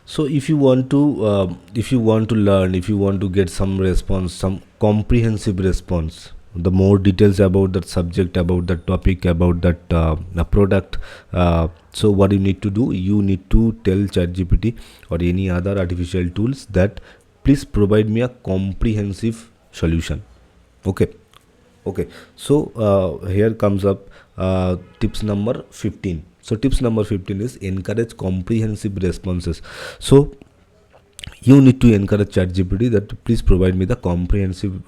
So if you want to learn, if you want to get some response, some comprehensive response, the more details about that subject, about that topic, about that product, so what you need to do, you need to tell ChatGPT or any other artificial tools that please provide me a comprehensive solution. Okay, so here comes up tips number 15. So tips number 15 is encourage comprehensive responses. So you need to encourage ChatGPT that please provide me the comprehensive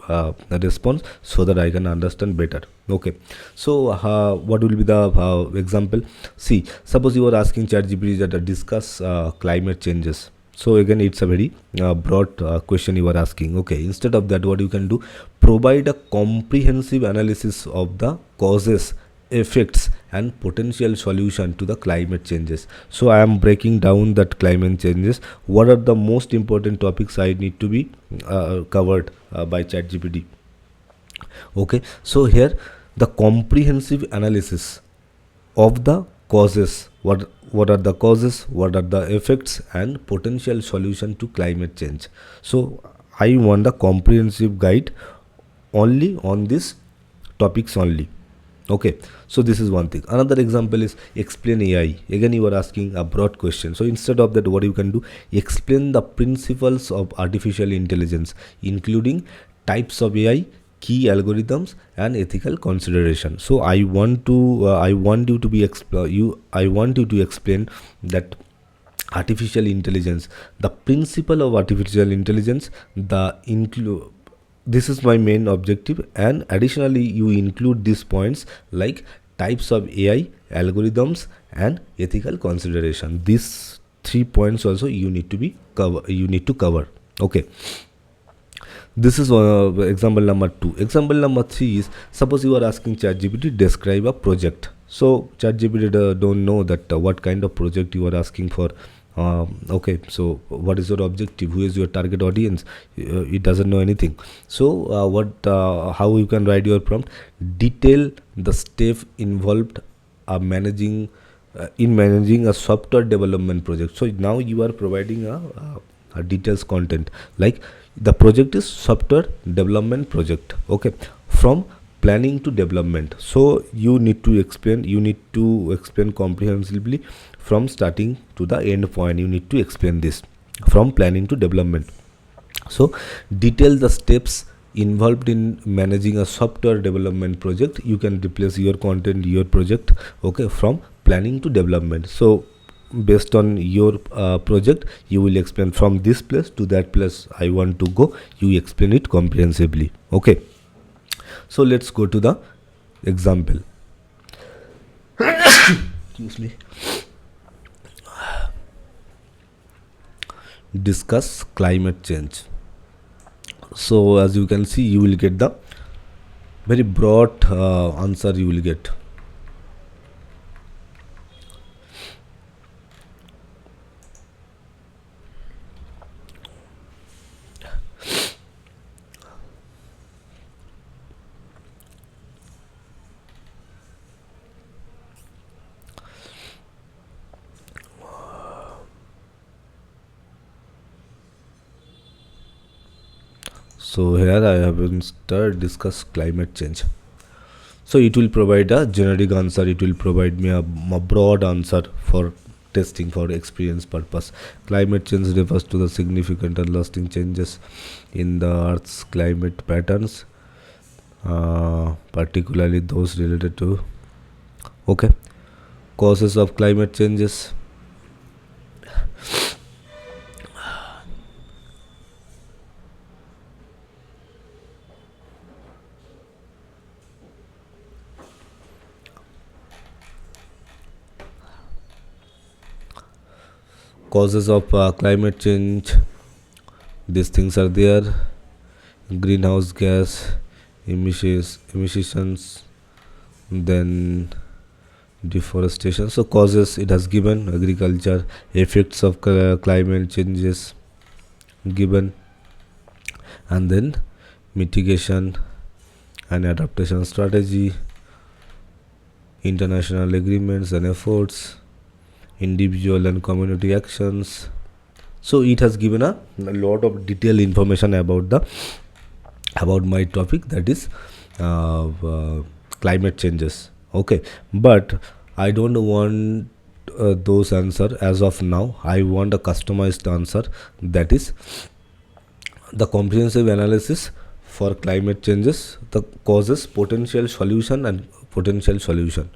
response so that I can understand better. Okay, so what will be the example? See, suppose you are asking ChatGPT that discuss climate changes. So again, it's a very broad question you are asking. Okay, instead of that, what you can do, provide a comprehensive analysis of the causes, effects and potential solution to the climate changes. So I am breaking down that climate changes, what are the most important topics I need to be covered by ChatGPT. Okay, so here the comprehensive analysis of the causes, what are the causes, what are the effects and potential solution to climate change. So I want the comprehensive guide only on these topics only. Okay, so this is one thing. Another example is explain AI. Again, you are asking a broad question. So instead of that, what you can do, explain the principles of artificial intelligence, including types of AI, key algorithms and ethical consideration. So I want you to explain that artificial intelligence, the principle of artificial intelligence, this is my main objective, and additionally you include these points like types of AI, algorithms and ethical consideration. These 3 points also you need to cover. Okay, this is example number 2. Example number 3 is, suppose you are asking ChatGPT describe a project. So ChatGPT don't know that what kind of project you are asking for. Okay, so what is your objective, who is your target audience, it doesn't know anything. So how you can write your prompt, detail the step involved managing in managing a software development project. So now you are providing a details content, like the project is software development project. Okay, from planning to development. So you need to explain comprehensively from starting to the end point. You need to explain this from planning to development. So detail the steps involved in managing a software development project. You can replace your content, your project, okay, from planning to development. So based on your project, you will explain from this place to that place I want to go. You explain it comprehensively. Okay, so let's go to the example. Excuse me. Discuss climate change. So as you can see, you will get the very broad answer you will get. So here I have instead discuss climate change. So it will provide a generic answer. It will provide me a broad answer for testing, for experience purpose. Climate change refers to the significant and lasting changes in the Earth's climate patterns, particularly those related to causes of climate changes. Causes of climate change, these things are there: greenhouse gas emissions, then deforestation. So causes it has given: agriculture, effects of climate changes given, and then mitigation and adaptation strategy, international agreements and efforts, individual and community actions, So it has given a lot of detailed information about my topic, that is climate changes. Okay, but I don't want those answer as of now. I want a customized answer, that is the comprehensive analysis for climate changes, the causes, potential solution, and potential solution,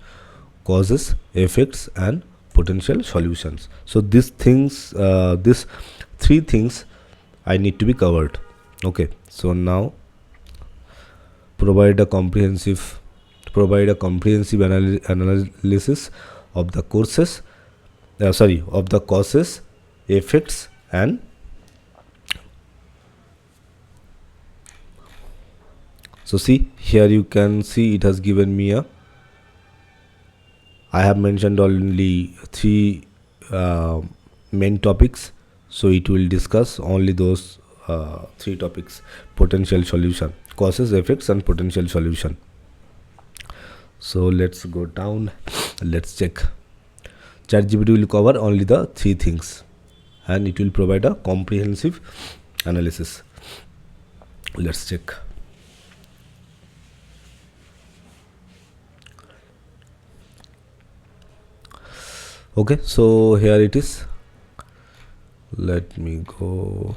causes, effects, and potential solutions. So these three things I need to be covered. Okay, so now provide a comprehensive analysis of the courses of the causes, effects, and so see here, you can see it has given me a, I have mentioned only three main topics, so it will discuss only those three topics: potential solution, causes, effects, and potential solution. So let's go down, let's check. ChatGPT will cover only the three things, and it will provide a comprehensive analysis. Let's check. Okay, so here it is. Let me go.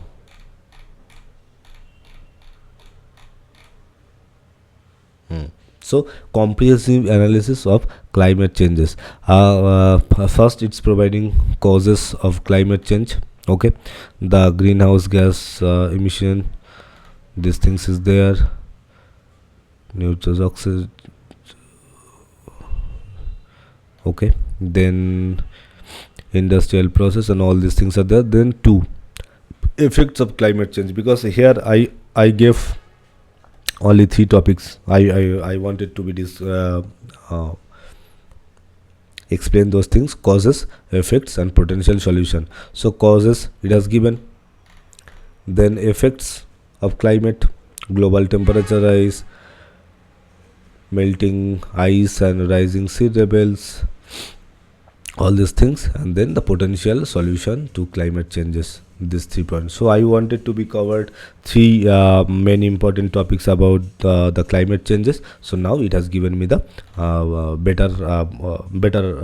So comprehensive analysis of climate changes. First, it's providing causes of climate change. Okay, the greenhouse gas emission, these things is there. Nitrous oxide. Okay, then industrial process and all these things are there. Then two, effects of climate change, because here I gave only three topics. I wanted to be this explain those things: causes, effects, and potential solution. So causes it has given, then effects of climate, global temperature rise, melting ice and rising sea levels, all these things, and then the potential solution to climate changes, these 3 points. So I wanted to be covered three main important topics about the climate changes. So now it has given me the better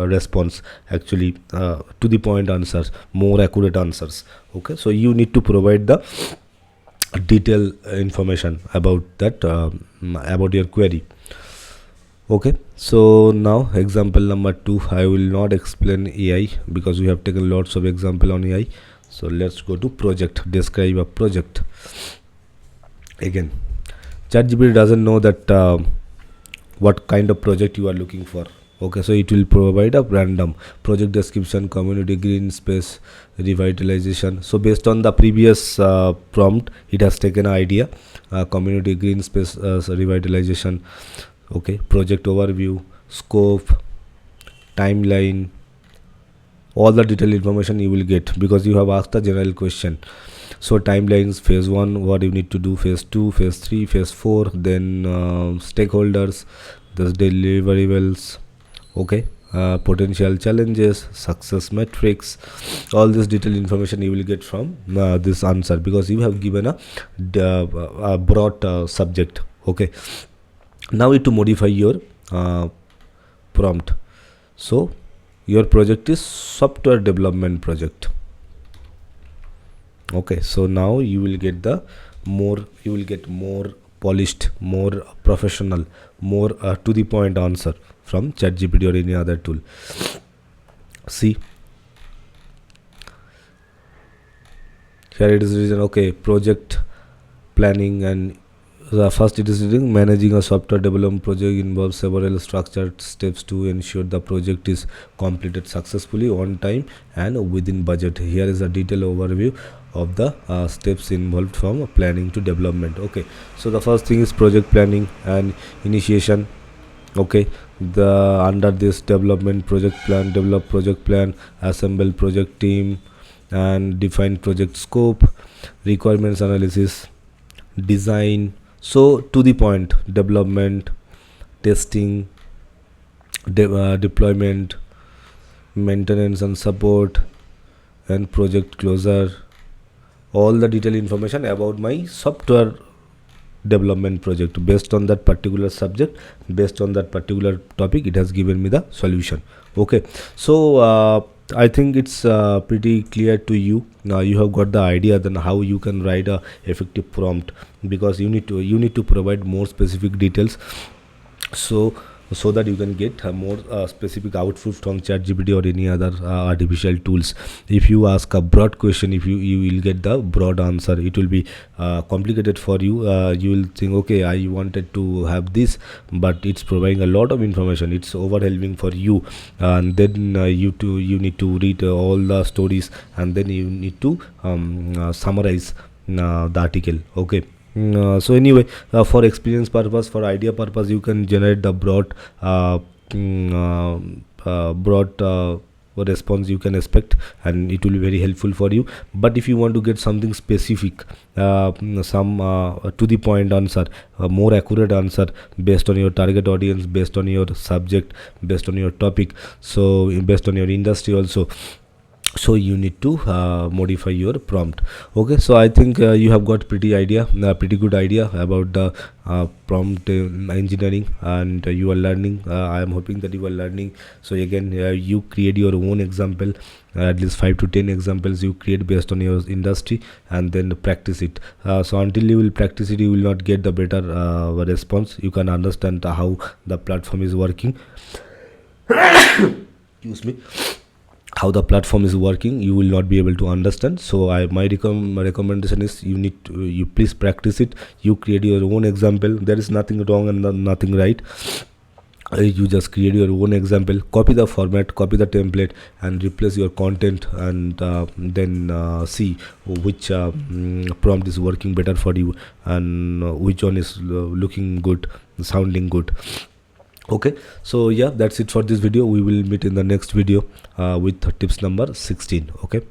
response, actually, to the point answers, more accurate answers. Okay, so you need to provide the detailed information about that, about your query. Okay, so now example number 2. I will not explain AI because we have taken lots of example on AI. So let's go to project. Describe a project. Again, ChatGPT doesn't know that what kind of project you are looking for. Okay, so it will provide a random project description, community green space revitalization. So based on the previous prompt, it has taken an idea, community green space revitalization. Okay, project overview, scope, timeline, all the detailed information you will get because you have asked a general question. So timelines: phase 1, what you need to do; phase 2, phase 3, phase 4, then stakeholders, the deliverables. Okay, potential challenges, success metrics, all this detailed information you will get from this answer, because you have given a broad subject. Okay, now to modify your prompt. So your project is software development project. Okay, so now you will get more polished, more professional, more to the point answer from ChatGPT or any other tool. See, here it is written, okay, project planning, and first it is written, managing a software development project involves several structured steps to ensure the project is completed successfully, on time, and within budget. Here is a detailed overview of the steps involved from planning to development. Okay, so the first thing is project planning and initiation. Okay, the under this development project plan, develop project plan, assemble project team, and define project scope, requirements analysis, design. So to the point: development, testing, deployment, maintenance and support, and project closure. all the detailed information about my software development project. Based on that particular subject, based on that particular topic, it has given me the solution. Okay, so I think it's pretty clear to you now. You have got the idea then how you can write a effective prompt, because you need to provide more specific details, so that you can get a more specific output from ChatGPT or any other artificial tools. If you ask a broad question, if you will get the broad answer. It will be complicated for you. You will think, okay, I wanted to have this, but it's providing a lot of information, it's overwhelming for you, and then you need to read all the stories, and then you need to summarize the article. Okay. So anyway, for experience purpose, for idea purpose, you can generate the broad response you can expect, and it will be very helpful for you. But if you want to get something specific, some to the point answer, a more accurate answer based on your target audience, based on your subject, based on your topic, so based on your industry also, so you need to modify your prompt. Okay, so I think you have got pretty good idea about the prompt engineering, and you are learning. I am hoping that you are learning. So again, you create your own example, at least 5 to 10 examples you create based on your industry, and then practice it. So until you will practice it, you will not get the better response. You can understand how the platform is working. Excuse me. How the platform is working, you will not be able to understand. So my recommendation is, you please practice it. You create your own example. There is nothing wrong and nothing right. You just create your own example, copy the format, copy the template, and replace your content, and then see which prompt is working better for you, and which one is looking good, sounding good. Okay, so yeah, that's it for this video. We will meet in the next video with tips number 16. Okay.